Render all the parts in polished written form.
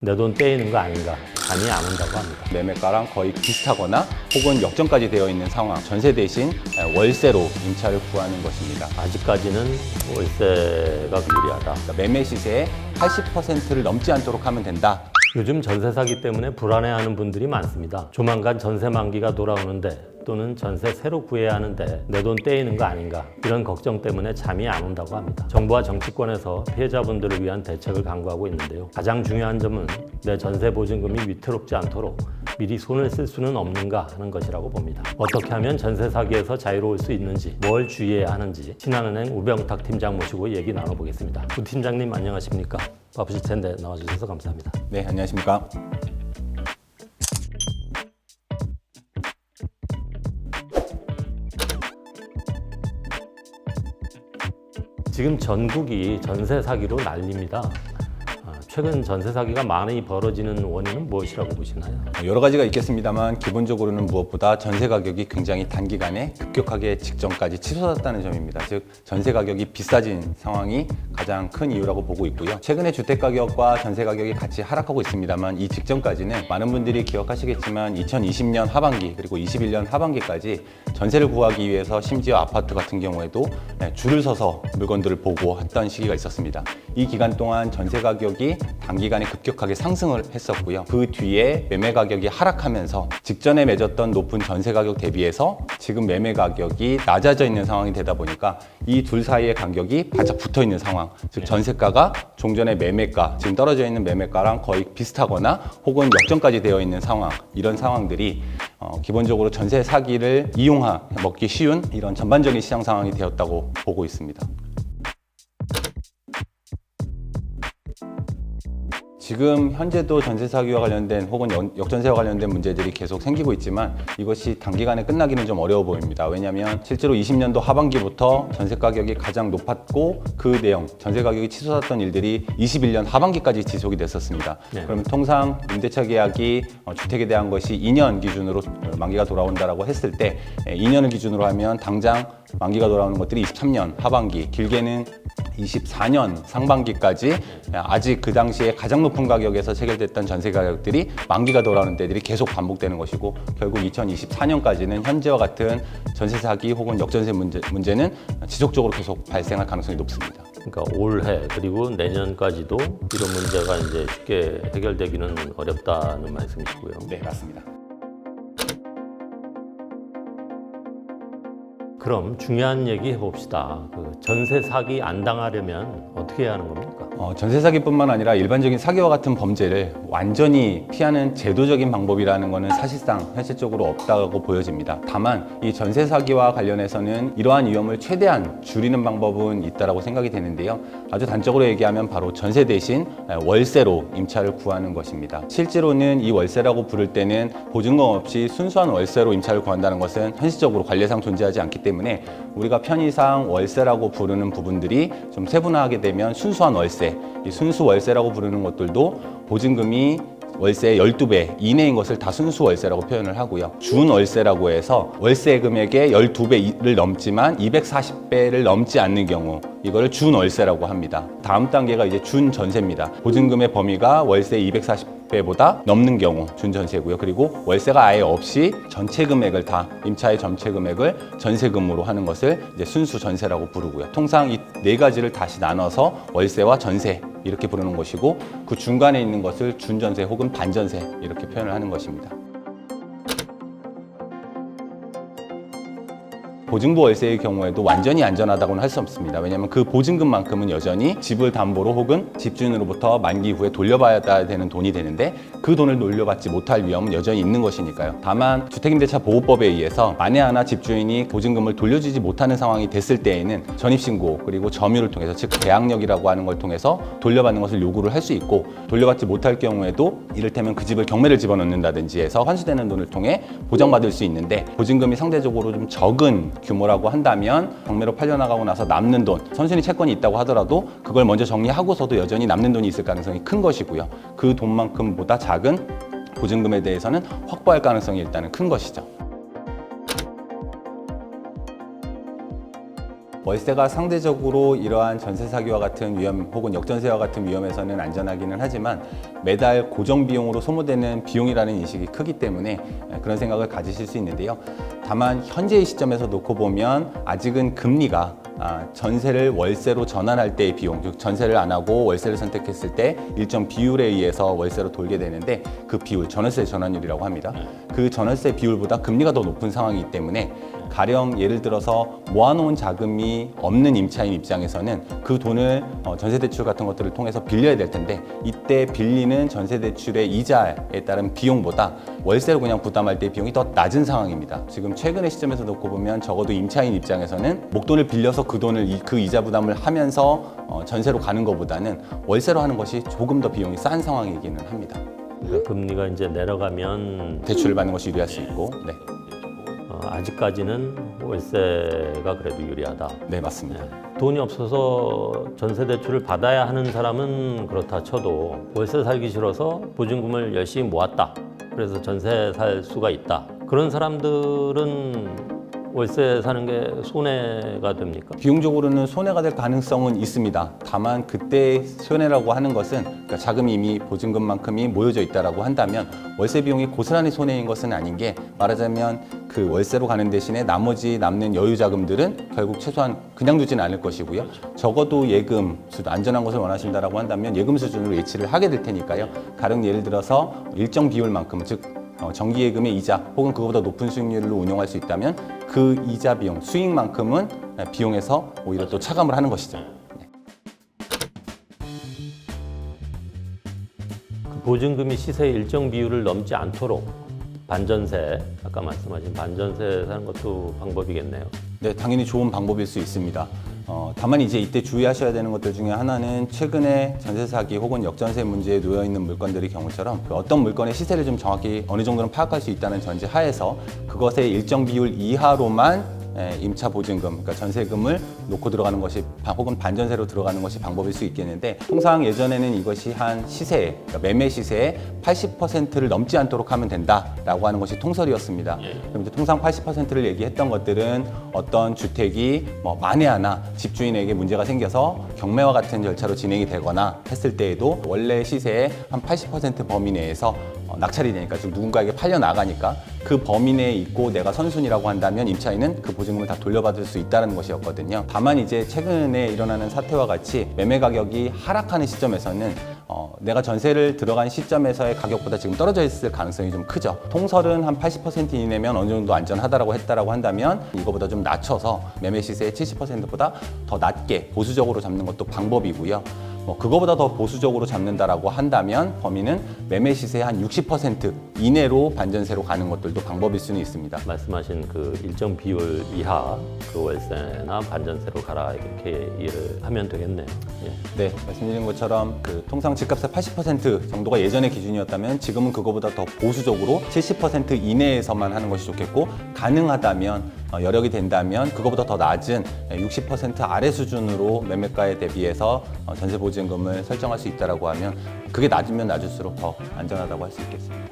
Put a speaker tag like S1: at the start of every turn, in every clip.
S1: 내 돈 떼이는 거 아닌가, 감이 안 온다고 합니다.
S2: 매매가랑 거의 비슷하거나 혹은 역전까지 되어 있는 상황, 전세 대신 월세로 임차를 구하는 것입니다.
S1: 아직까지는 월세가 유리하다.
S2: 그러니까 매매 시세의 80%를 넘지 않도록 하면 된다.
S1: 요즘 전세 사기 때문에 불안해하는 분들이 많습니다. 조만간 전세 만기가 돌아오는데 또는 전세 새로 구해야 하는데 내 돈 떼이는 거 아닌가, 이런 걱정 때문에 잠이 안 온다고 합니다. 정부와 정치권에서 피해자분들을 위한 대책을 강구하고 있는데요. 가장 중요한 점은 내 전세 보증금이 위태롭지 않도록 미리 손을 쓸 수는 없는가 하는 것이라고 봅니다. 어떻게 하면 전세 사기에서 자유로울 수 있는지, 뭘 주의해야 하는지 신한은행 우병탁 팀장 모시고 얘기 나눠보겠습니다. 우 팀장님 안녕하십니까? 바쁘실 텐데 나와주셔서 감사합니다.
S2: 네, 안녕하십니까.
S1: 지금 전국이 전세 사기로 난립니다. 최근 전세 사기가 많이 벌어지는 원인은 무엇이라고 보시나요?
S2: 여러 가지가 있겠습니다만 기본적으로는 무엇보다 전세 가격이 굉장히 단기간에 급격하게 직전까지 치솟았다는 점입니다. 즉 전세 가격이 비싸진 상황이 가장 큰 이유라고 보고 있고요. 최근에 주택 가격과 전세 가격이 같이 하락하고 있습니다만 이 직전까지는 많은 분들이 기억하시겠지만 2020년 하반기 그리고 21년 하반기까지 전세를 구하기 위해서 심지어 아파트 같은 경우에도 줄을 서서 물건들을 보고 했던 시기가 있었습니다. 이 기간 동안 전세 가격이 단기간에 급격하게 상승을 했었고요. 그 뒤에 매매 가격이 하락하면서 직전에 맺었던 높은 전세 가격 대비해서 지금 매매 가격이 낮아져 있는 상황이 되다 보니까 이 둘 사이의 간격이 바짝 붙어 있는 상황, 즉 전세가가 종전의 매매가, 지금 떨어져 있는 매매가랑 거의 비슷하거나 혹은 역전까지 되어 있는 상황, 이런 상황들이 기본적으로 전세 사기를 먹기 쉬운 이런 전반적인 시장 상황이 되었다고 보고 있습니다. 지금 현재도 전세 사기와 관련된 혹은 역전세와 관련된 문제들이 계속 생기고 있지만 이것이 단기간에 끝나기는 좀 어려워 보입니다. 왜냐하면 실제로 20년도 하반기부터 전세 가격이 가장 높았고 그 내용, 전세 가격이 치솟았던 일들이 21년 하반기까지 지속이 됐었습니다.
S1: 네.
S2: 그러면 통상 임대차 계약이 주택에 대한 것이 2년 기준으로 만기가 돌아온다라고 했을 때 2년을 기준으로 하면 당장 만기가 돌아오는 것들이 23년 하반기, 길게는 24년 상반기까지 아직 그 당시에 가장 높은 가격에서 체결됐던 전세 가격들이 만기가 돌아오는 때들이 계속 반복되는 것이고 결국 2024년까지는 현재와 같은 전세 사기 혹은 역전세 문제는 지속적으로 계속 발생할 가능성이 높습니다.
S1: 그러니까 올해 그리고 내년까지도 이런 문제가 이제 쉽게 해결되기는 어렵다는 말씀이시고요.
S2: 네, 맞습니다.
S1: 그럼 중요한 얘기 해봅시다. 전세 사기 안 당하려면 어떻게 해야 하는 겁니까?
S2: 전세 사기뿐만 아니라 일반적인 사기와 같은 범죄를 완전히 피하는 제도적인 방법이라는 것은 사실상 현실적으로 없다고 보여집니다. 다만 이 전세 사기와 관련해서는 이러한 위험을 최대한 줄이는 방법은 있다고 생각이 되는데요. 아주 단적으로 얘기하면 바로 전세 대신 월세로 임차를 구하는 것입니다. 실제로는 이 월세라고 부를 때는 보증금 없이 순수한 월세로 임차를 구한다는 것은 현실적으로 관례상 존재하지 않기 때문에 우리가 편의상 월세라고 부르는 부분들이 좀 세분화하게 되면 순수한 월세, 이 순수 월세라고 부르는 것들도 보증금이 월세의 12배 이내인 것을 다 순수 월세라고 표현을 하고요. 준 월세라고 해서 월세 금액의 12배를 넘지만 240배를 넘지 않는 경우, 이거를 준 월세라고 합니다. 다음 단계가 이제 준 전세입니다. 보증금의 범위가 월세 240배보다 넘는 경우 준 전세고요. 그리고 월세가 아예 없이 전체 금액을 다 임차의 전체 금액을 전세금으로 하는 것을 이제 순수 전세라고 부르고요. 통상 이 네 가지를 다시 나눠서 월세와 전세 이렇게 부르는 것이고 그 중간에 있는 것을 준전세 혹은 반전세 이렇게 표현을 하는 것입니다. 보증부 월세의 경우에도 완전히 안전하다고는 할 수 없습니다. 왜냐하면 그 보증금만큼은 여전히 집을 담보로 혹은 집주인으로부터 만기 후에 돌려받아야 되는 돈이 되는데 그 돈을 돌려받지 못할 위험은 여전히 있는 것이니까요. 다만 주택임대차 보호법에 의해서 만에 하나 집주인이 보증금을 돌려주지 못하는 상황이 됐을 때에는 전입신고 그리고 점유를 통해서, 즉 계약력이라고 하는 걸 통해서 돌려받는 것을 요구를 할 수 있고, 돌려받지 못할 경우에도 이를테면 그 집을 경매를 집어넣는다든지 해서 환수되는 돈을 통해 보장받을 수 있는데, 보증금이 상대적으로 좀 적은 규모라고 한다면 경매로 팔려나가고 나서 남는 돈, 선순위 채권이 있다고 하더라도 그걸 먼저 정리하고서도 여전히 남는 돈이 있을 가능성이 큰 것이고요. 그 돈만큼보다 작은 보증금에 대해서는 확보할 가능성이 일단은 큰 것이죠. 월세가 상대적으로 이러한 전세 사기와 같은 위험 혹은 역전세와 같은 위험에서는 안전하기는 하지만 매달 고정 비용으로 소모되는 비용이라는 인식이 크기 때문에 그런 생각을 가지실 수 있는데요. 다만 현재의 시점에서 놓고 보면 아직은 금리가 전세를 월세로 전환할 때의 비용, 즉 전세를 안 하고 월세를 선택했을 때 일정 비율에 의해서 월세로 돌게 되는데 그 비율, 전월세 전환율이라고 합니다. 그 전월세 비율보다 금리가 더 높은 상황이기 때문에 가령 예를 들어서 모아놓은 자금이 없는 임차인 입장에서는 그 돈을 전세대출 같은 것들을 통해서 빌려야 될 텐데 이때 빌리는 전세대출의 이자에 따른 비용보다 월세로 그냥 부담할 때 비용이 더 낮은 상황입니다. 지금 최근의 시점에서 놓고 보면 적어도 임차인 입장에서는 목돈을 빌려서 그 돈을 그 이자 부담을 하면서 전세로 가는 것보다는 월세로 하는 것이 조금 더 비용이 싼 상황이기는 합니다.
S1: 그러니까 금리가 이제 내려가면
S2: 대출을 받는 것이 유리할 수 있고, 네,
S1: 아직까지는 월세가 그래도 유리하다.
S2: 네 맞습니다.
S1: 돈이 없어서 전세 대출을 받아야 하는 사람은 그렇다 쳐도 월세 살기 싫어서 보증금을 열심히 모았다. 그래서 전세 살 수가 있다. 그런 사람들은 월세 사는 게 손해가 됩니까?
S2: 비용적으로는 손해가 될 가능성은 있습니다. 다만 그때 손해라고 하는 것은 그러니까 자금이 이미 보증금만큼이 모여져 있다라고 한다면 월세 비용이 고스란히 손해인 것은 아닌 게 말하자면 그 월세로 가는 대신에 나머지 남는 여유 자금들은 결국 최소한 그냥 두지는 않을 것이고요. 적어도 예금, 안전한 것을 원하신다라고 한다면 예금 수준으로 예치를 하게 될 테니까요. 가령 예를 들어서 일정 비율만큼 즉 정기예금의 이자 혹은 그거보다 높은 수익률로 운용할 수 있다면 그 이자 비용, 수익만큼은 비용에서 오히려 또 차감을 하는 것이죠.
S1: 그 보증금이 시세의 일정 비율을 넘지 않도록 반전세, 아까 말씀하신 반전세 사는 것도 방법이겠네요.
S2: 네, 당연히 좋은 방법일 수 있습니다. 다만 이제 이때 주의하셔야 되는 것들 중에 하나는 최근에 전세 사기 혹은 역전세 문제에 놓여 있는 물건들의 경우처럼 그 어떤 물건의 시세를 좀 정확히 어느 정도는 파악할 수 있다는 전제 하에서 그것의 일정 비율 이하로만 임차 보증금, 그러니까 전세금을 놓고 들어가는 것이 혹은 반전세로 들어가는 것이 방법일 수 있겠는데 통상 예전에는 이것이 한 시세, 그러니까 매매 시세의 80%를 넘지 않도록 하면 된다라고 하는 것이 통설이었습니다. 그럼 이제 통상 80%를 얘기했던 것들은 어떤 주택이 만에 하나 집주인에게 문제가 생겨서 경매와 같은 절차로 진행이 되거나 했을 때에도 원래 시세의 한 80% 범위 내에서 낙찰이 되니까 즉 누군가에게 팔려 나가니까 그 범위 내에 있고 내가 선순위라고 한다면 임차인은 그 보증금을 다 돌려받을 수 있다는 것이었거든요. 다만 이제 최근에 일어나는 사태와 같이 매매 가격이 하락하는 시점에서는 내가 전세를 들어간 시점에서의 가격보다 지금 떨어져 있을 가능성이 좀 크죠. 통설은 한 80% 이내면 어느 정도 안전하다라고 했다라고 한다면 이거보다 좀 낮춰서 매매 시세의 70%보다 더 낮게 보수적으로 잡는 것도 방법이고요. 그거보다 더 보수적으로 잡는다라고 한다면 범위는 매매 시세의 한 60% 이내로 반전세로 가는 것들도 방법일 수는 있습니다.
S1: 말씀하신 그 일정 비율 이하 그 월세나 반전세로 가라 이렇게 이해를 하면 되겠네요. 예.
S2: 네, 말씀드린 것처럼 그 통상 집값의 80% 정도가 예전의 기준이었다면 지금은 그거보다 더 보수적으로 70% 이내에서만 하는 것이 좋겠고 가능하다면 여력이 된다면 그거보다 더 낮은 60% 아래 수준으로 매매가에 대비해서 전세 보증금을 설정할 수 있다라고 하면 그게 낮으면 낮을수록 더 안전하다고 할 수 있겠습니다.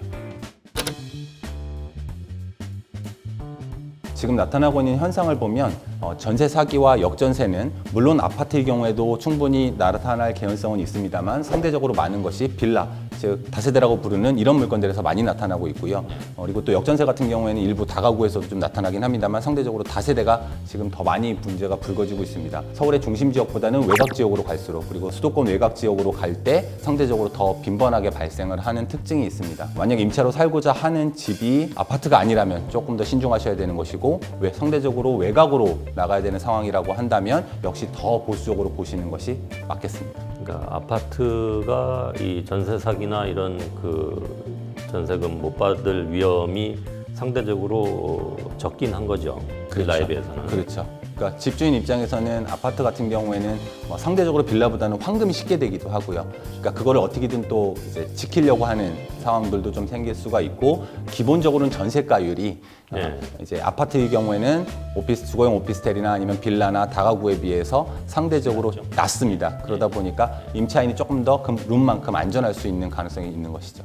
S2: 지금 나타나고 있는 현상을 보면 전세 사기와 역전세는 물론 아파트의 경우에도 충분히 나타날 개연성은 있습니다만 상대적으로 많은 것이 빌라, 즉 다세대라고 부르는 이런 물건들에서 많이 나타나고 있고요. 그리고 또 역전세 같은 경우에는 일부 다가구에서도 좀 나타나긴 합니다만 상대적으로 다세대가 지금 더 많이 문제가 불거지고 있습니다. 서울의 중심 지역보다는 외곽 지역으로 갈수록 그리고 수도권 외곽 지역으로 갈 때 상대적으로 더 빈번하게 발생을 하는 특징이 있습니다. 만약 임차로 살고자 하는 집이 아파트가 아니라면 조금 더 신중하셔야 되는 것이고 상대적으로 외곽으로 나가야 되는 상황이라고 한다면 역시 더 보수적으로 보시는 것이 맞겠습니다.
S1: 그러니까 아파트가 이 전세 사기나 이런 그 전세금 못 받을 위험이 상대적으로 적긴 한 거죠. 빌라에 비해서는.
S2: 그렇죠. 그러니까 집주인 입장에서는 아파트 같은 경우에는 상대적으로 빌라보다는 환금이 쉽게 되기도 하고요. 그러니까 그거를 어떻게든 또 이제 지키려고 하는 상황들도 좀 생길 수가 있고 기본적으로는 전세가율이 이제 아파트의 경우에는 주거용 오피스텔이나 아니면 빌라나 다가구에 비해서 상대적으로 낮습니다. 그러다 보니까 임차인이 조금 더 룸만큼 안전할 수 있는 가능성이 있는 것이죠.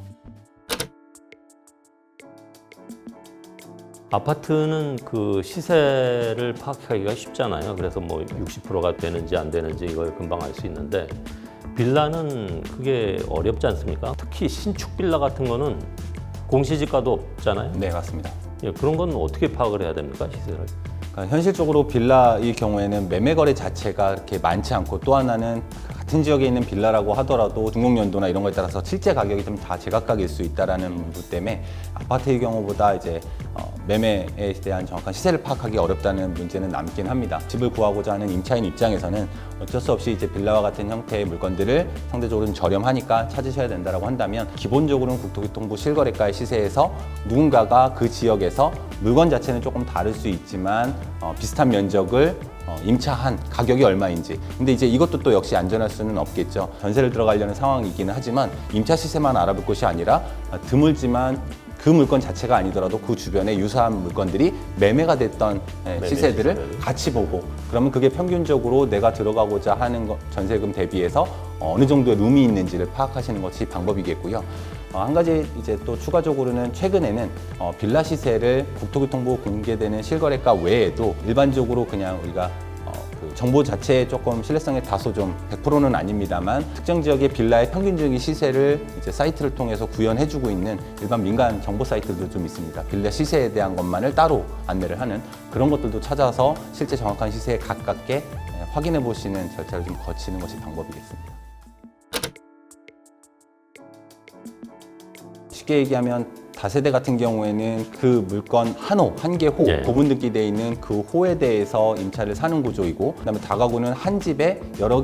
S1: 아파트는 그 시세를 파악하기가 쉽잖아요. 그래서 뭐 60%가 되는지 안 되는지 이걸 금방 알 수 있는데 빌라는 그게 어렵지 않습니까? 특히 신축 빌라 같은 거는 공시지가도 없잖아요.
S2: 네, 맞습니다.
S1: 예, 그런 건 어떻게 파악을 해야 됩니까, 시세를?
S2: 그러니까 현실적으로 빌라의 경우에는 매매 거래 자체가 그렇게 많지 않고 또 하나는 같은 지역에 있는 빌라라고 하더라도 등록연도나 이런 거에 따라서 실제 가격이 좀 다 제각각일 수 있다라는 문제 때문에 아파트의 경우보다 이제 매매에 대한 정확한 시세를 파악하기 어렵다는 문제는 남긴 합니다. 집을 구하고자 하는 임차인 입장에서는 어쩔 수 없이 이제 빌라와 같은 형태의 물건들을 상대적으로 좀 저렴하니까 찾으셔야 된다라고 한다면 기본적으로는 국토교통부 실거래가의 시세에서 누군가가 그 지역에서 물건 자체는 조금 다를 수 있지만 비슷한 면적을 임차한 가격이 얼마인지. 근데 이제 이것도 또 역시 안전할 수는 없겠죠. 전세를 들어가려는 상황이기는 하지만 임차 시세만 알아볼 것이 아니라 드물지만 그 물건 자체가 아니더라도 그 주변에 유사한 물건들이 매매가 됐던 시세들을 같이 보고 그러면 그게 평균적으로 내가 들어가고자 하는 전세금 대비해서 어느 정도의 룸이 있는지를 파악하시는 것이 방법이겠고요. 한 가지 이제 또 추가적으로는 최근에는 빌라 시세를 국토교통부 공개되는 실거래가 외에도 일반적으로 그냥 우리가 그 정보 자체에 조금 신뢰성이 다소 좀 100%는 아닙니다만 특정 지역의 빌라의 평균적인 시세를 이제 사이트를 통해서 구현해주고 있는 일반 민간 정보 사이트들도 좀 있습니다. 빌라 시세에 대한 것만을 따로 안내를 하는 그런 것들도 찾아서 실제 정확한 시세에 가깝게 확인해 보시는 절차를 좀 거치는 것이 방법이겠습니다. 쉽게 얘기하면 다세대 같은 경우에는 그 물건 한 개 호, 고분 등기되어 있는 그 호에 대해서 임차를 사는 구조이고 그다음에 다가구는 한 집에 여러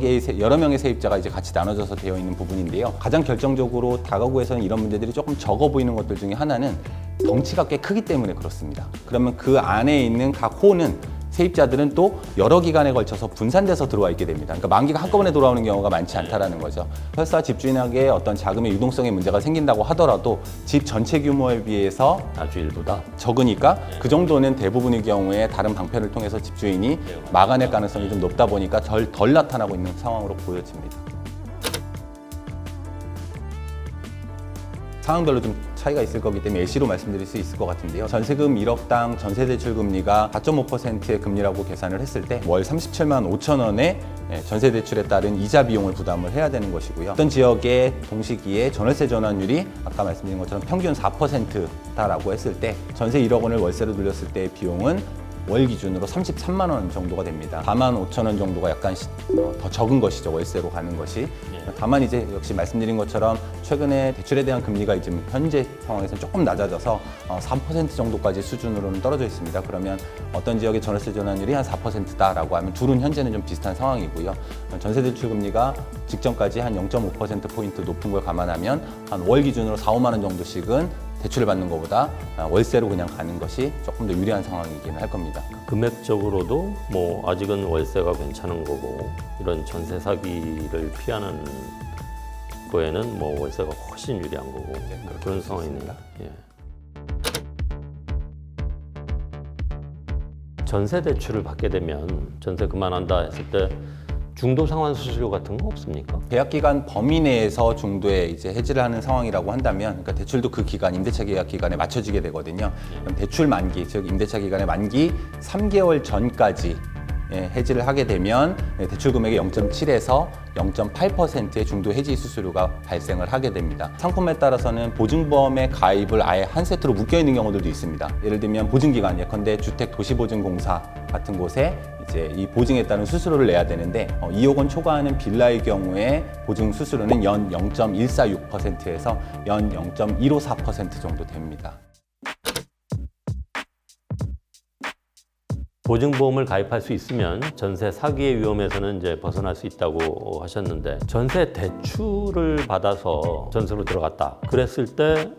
S2: 명의 세입자가 이제 같이 나눠져서 되어 있는 부분인데요. 가장 결정적으로 다가구에서는 이런 문제들이 조금 적어 보이는 것들 중에 하나는 덩치가 꽤 크기 때문에 그렇습니다. 그러면 그 안에 있는 각 호는 세입자들은 또 여러 기간에 걸쳐서 분산돼서 들어와 있게 됩니다. 그러니까 만기가 한꺼번에 돌아오는 경우가 많지 않다라는 거죠. 설사 집주인에게 어떤 자금의 유동성에 문제가 생긴다고 하더라도 집 전체 규모에 비해서
S1: 아주 일부다.
S2: 적으니까 그 정도는 대부분의 경우에 다른 방편을 통해서 집주인이 막아낼 가능성이 좀 높다 보니까 덜 나타나고 있는 상황으로 보여집니다. 상황별로 좀 차이가 있을 거기 때문에 예시로 말씀드릴 수 있을 것 같은데요. 전세금 1억당 전세대출 금리가 4.5%의 금리라고 계산을 했을 때 월 37만 5천 원의 전세대출에 따른 이자 비용을 부담을 해야 되는 것이고요. 어떤 지역의 동시기에 전월세 전환율이 아까 말씀드린 것처럼 평균 4%다라고 했을 때 전세 1억 원을 월세로 돌렸을 때의 비용은 월 기준으로 33만 원 정도가 됩니다. 4만 5천 원 정도가 약간 더 적은 것이죠. 월세로 가는 것이. 다만 이제 역시 말씀드린 것처럼 최근에 대출에 대한 금리가 지금 현재 상황에서는 조금 낮아져서 3% 정도까지 수준으로는 떨어져 있습니다. 그러면 어떤 지역의 전월세 전환율이 한 4%다라고 하면 둘은 현재는 좀 비슷한 상황이고요. 전세 대출 금리가 직전까지 한 0.5%포인트 높은 걸 감안하면 한 월 기준으로 4, 5만 원 정도씩은 대출을 받는 것보다 월세로 그냥 가는 것이 조금 더 유리한 상황이기는 할 겁니다.
S1: 금액적으로도 뭐 아직은 월세가 괜찮은 거고 이런 전세 사기를 피하는 거에는 뭐 월세가 훨씬 유리한 거고 그런 상황이네요. 예. 전세 대출을 받게 되면 전세 그만한다 했을 때 중도 상환 수수료 같은 거 없습니까?
S2: 계약 기간 범위 내에서 중도에 이제 해지를 하는 상황이라고 한다면, 그러니까 대출도 그 기간 임대차 계약 기간에 맞춰지게 되거든요. 그럼 대출 만기, 즉 임대차 기간의 만기 3개월 전까지 해지를 하게 되면 대출 금액의 0.7에서 0.8%의 중도 해지 수수료가 발생을 하게 됩니다. 상품에 따라서는 보증보험의 가입을 아예 한 세트로 묶여 있는 경우들도 있습니다. 예를 들면 보증기관, 예컨대 주택도시보증공사 같은 곳에 이제 이 보증에 따른 수수료를 내야 되는데 2억 원 초과하는 빌라의 경우에 보증 수수료는 연 0.146%에서 연 0.154% 정도 됩니다.
S1: 보증보험을 가입할 수 있으면 전세 사기의 위험에서는 이제 벗어날 수 있다고 하셨는데 전세 대출을 받아서 전세로 들어갔다. 그랬을 때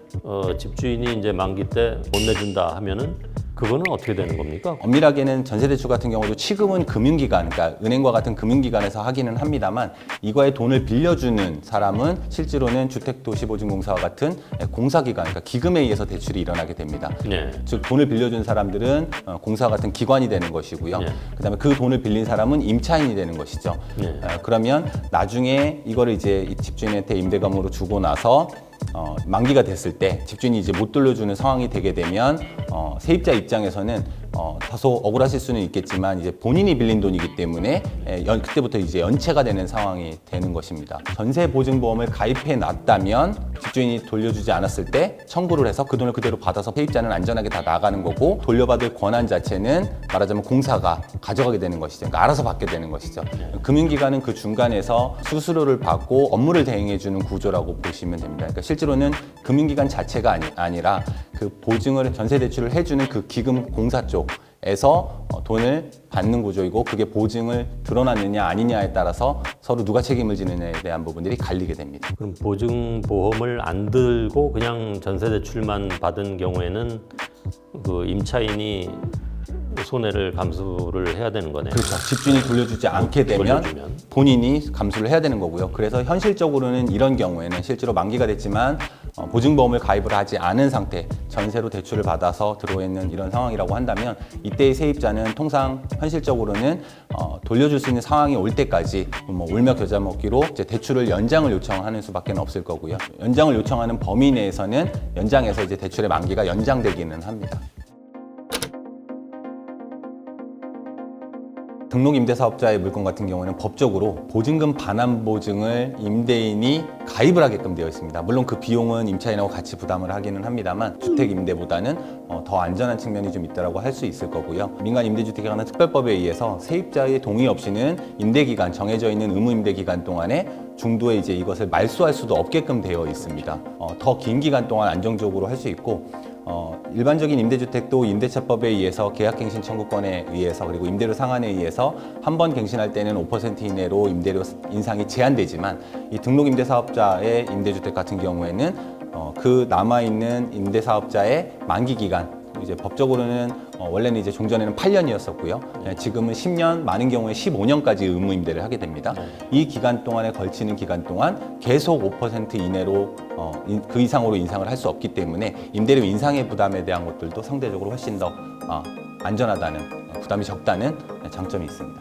S1: 집주인이 이제 만기 때 못 내준다 하면은 그거는 어떻게 되는 겁니까?
S2: 엄밀하게는 전세대출 같은 경우도 취급은 금융기관, 그러니까 은행과 같은 금융기관에서 하기는 합니다만 이거에 돈을 빌려주는 사람은 실제로는 주택도시보증공사와 같은 공사기관, 그러니까 기금에 의해서 대출이 일어나게 됩니다.
S1: 네.
S2: 즉 돈을 빌려준 사람들은 공사와 같은 기관이 되는 것이고요.
S1: 네.
S2: 그다음에 그 돈을 빌린 사람은 임차인이 되는 것이죠.
S1: 네.
S2: 그러면 나중에 이거를 이제 이 집주인한테 임대감으로 주고 나서 만기가 됐을 때 집주인이 이제 못 돌려주는 상황이 되게 되면 세입자 입장에서는 다소 억울하실 수는 있겠지만 이제 본인이 빌린 돈이기 때문에 그때부터 이제 연체가 되는 상황이 되는 것입니다. 전세 보증보험을 가입해 놨다면 집주인이 돌려주지 않았을 때 청구를 해서 그 돈을 그대로 받아서 세입자는 안전하게 다 나가는 거고, 돌려받을 권한 자체는 말하자면 공사가 가져가게 되는 것이죠. 그러니까 알아서 받게 되는 것이죠. 금융기관은 그 중간에서 수수료를 받고 업무를 대행해주는 구조라고 보시면 됩니다. 그러니까 실제로는 금융기관 자체가 아니라 그 보증을 전세 대출을 해주는 그 기금 공사 쪽에서 돈을 받는 구조이고, 그게 보증을 드러났느냐 아니냐에 따라서 서로 누가 책임을 지느냐에 대한 부분들이 갈리게 됩니다.
S1: 그럼 보증보험을 안 들고 그냥 전세대출만 받은 경우에는 그 임차인이 손해를 감수를 해야 되는 거네요.
S2: 그렇죠. 집주인이 돌려주지 않게 되면
S1: 돌려주면.
S2: 본인이 감수를 해야 되는 거고요. 그래서 현실적으로는 이런 경우에는 실제로 만기가 됐지만 보증보험을 가입을 하지 않은 상태, 전세로 대출을 받아서 들어와 있는 이런 상황이라고 한다면, 이때의 세입자는 통상 현실적으로는 돌려줄 수 있는 상황이 올 때까지 울며 겨자 먹기로 이제 대출을 연장을 요청하는 수밖에 없을 거고요. 연장을 요청하는 범위 내에서는 연장해서 이제 대출의 만기가 연장되기는 합니다. 등록 임대사업자의 물건 같은 경우는 법적으로 보증금 반환 보증을 임대인이 가입을 하게끔 되어 있습니다. 물론 그 비용은 임차인하고 같이 부담을 하기는 합니다만, 주택 임대보다는 더 안전한 측면이 좀 있다고 할 수 있을 거고요. 민간 임대주택에 관한 특별법에 의해서 세입자의 동의 없이는 임대기간, 정해져 있는 의무 임대기간 동안에 중도에 이제 이것을 말소할 수도 없게끔 되어 있습니다. 더 긴 기간 동안 안정적으로 할 수 있고, 일반적인 임대주택도 임대차법에 의해서 계약갱신 청구권에 의해서, 그리고 임대료 상한에 의해서 한 번 갱신할 때는 5% 이내로 임대료 인상이 제한되지만, 이 등록 임대사업자의 임대주택 같은 경우에는 그 남아있는 임대사업자의 만기 기간, 이제 법적으로는 원래는 이제 종전에는 8년이었었고요. 지금은 10년, 많은 경우에 15년까지 의무 임대를 하게 됩니다. 이 기간 동안에 걸치는 기간 동안 계속 5% 이내로 그 이상으로 인상을 할 수 없기 때문에 임대료 인상의 부담에 대한 것들도 상대적으로 훨씬 더 안전하다는, 부담이 적다는 장점이 있습니다.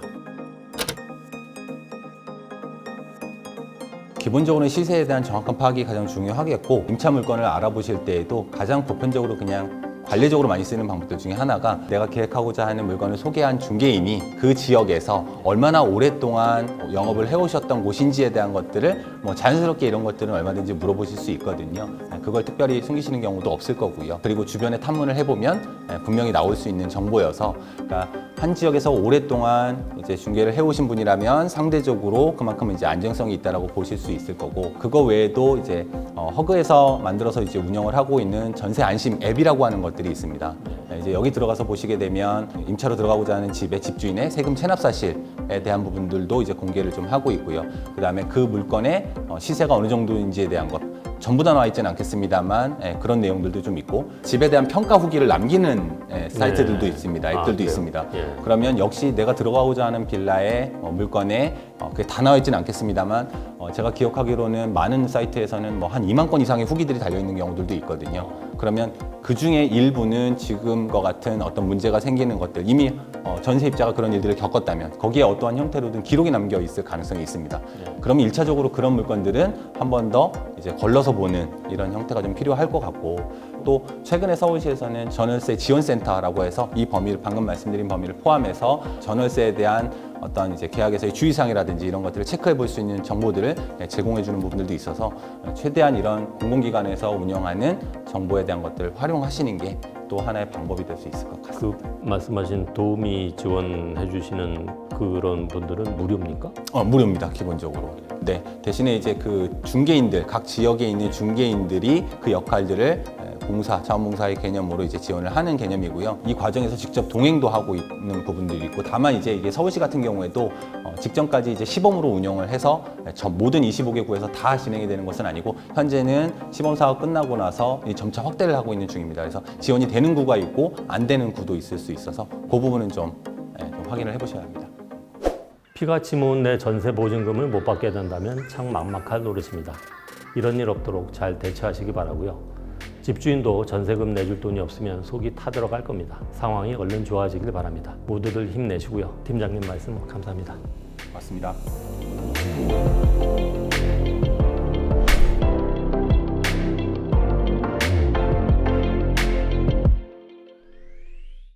S2: 기본적으로는 시세에 대한 정확한 파악이 가장 중요하겠고, 임차 물건을 알아보실 때에도 가장 보편적으로 그냥 관례적으로 많이 쓰는 방법들 중에 하나가, 내가 계획하고자 하는 물건을 소개한 중개인이 그 지역에서 얼마나 오랫동안 영업을 해오셨던 곳인지에 대한 것들을 자연스럽게 이런 것들은 얼마든지 물어보실 수 있거든요. 그걸 특별히 숨기시는 경우도 없을 거고요. 그리고 주변에 탐문을 해보면 분명히 나올 수 있는 정보여서, 그러니까 한 지역에서 오랫동안 이제 중개를 해오신 분이라면 상대적으로 그만큼 이제 안정성이 있다라고 보실 수 있을 거고, 그거 외에도 이제 허그에서 만들어서 이제 운영을 하고 있는 전세 안심 앱이라고 하는 것들이 있습니다. 이제 여기 들어가서 보시게 되면 임차로 들어가고자 하는 집의 집주인의 세금 체납 사실에 대한 부분들도 이제 공개를 좀 하고 있고요. 그 다음에 그 물건의 시세가 어느 정도인지에 대한 것, 전부 다 나와 있지는 않겠습니다만 그런 내용들도 좀 있고, 집에 대한 평가 후기를 남기는 사이트들도 있습니다. 앱들도 있습니다. 그러면 역시 내가 들어가고자 하는 빌라의 물건에 그게 다 나와 있지는 않겠습니다만, 제가 기억하기로는 많은 사이트에서는 한 2만 건 이상의 후기들이 달려있는 경우들도 있거든요. 그러면 그 중에 일부는 지금과 같은 어떤 문제가 생기는 것들, 이미 전세입자가 그런 일들을 겪었다면 거기에 어떠한 형태로든 기록이 남겨 있을 가능성이 있습니다. 그러면 1차적으로 그런 물건들은 한 번 더 이제 걸러서 보는 이런 형태가 좀 필요할 것 같고, 또 최근에 서울시에서는 전월세 지원센터라고 해서 이 범위를, 방금 말씀드린 범위를 포함해서 전월세에 대한 어떤 이제 계약에서의 주의사항이라든지 이런 것들을 체크해 볼 수 있는 정보들을 제공해 주는 부분들도 있어서, 최대한 이런 공공기관에서 운영하는 정보에 대한 것들을 활용하시는 게 또 하나의 방법이 될 수 있을 것 같습니다.
S1: 그 말씀하신 도우미 지원해 주시는 그런 분들은 무료입니까?
S2: 무료입니다, 기본적으로. 네, 대신에 이제 그 중개인들, 각 지역에 있는 중개인들이 그 역할들을 공사, 자원봉사의 개념으로 이제 지원을 하는 개념이고요. 이 과정에서 직접 동행도 하고 있는 부분들이 있고, 다만 이제 이게 서울시 같은 경우에도 직전까지 이제 시범으로 운영을 해서 모든 25개 구에서 다 진행이 되는 것은 아니고, 현재는 시범 사업 끝나고 나서 점차 확대를 하고 있는 중입니다. 그래서 지원이 되는 구가 있고 안 되는 구도 있을 수 있어서 그 부분은 좀 확인을 해보셔야 합니다.
S1: 피같이 모은 내 전세 보증금을 못 받게 된다면 참 막막할 노릇입니다. 이런 일 없도록 잘 대처하시기 바라고요. 집주인도 전세금 내줄 돈이 없으면 속이 타들어갈 겁니다. 상황이 얼른 좋아지길 바랍니다. 모두들 힘내시고요. 팀장님 말씀 감사합니다.
S2: 맞습니다.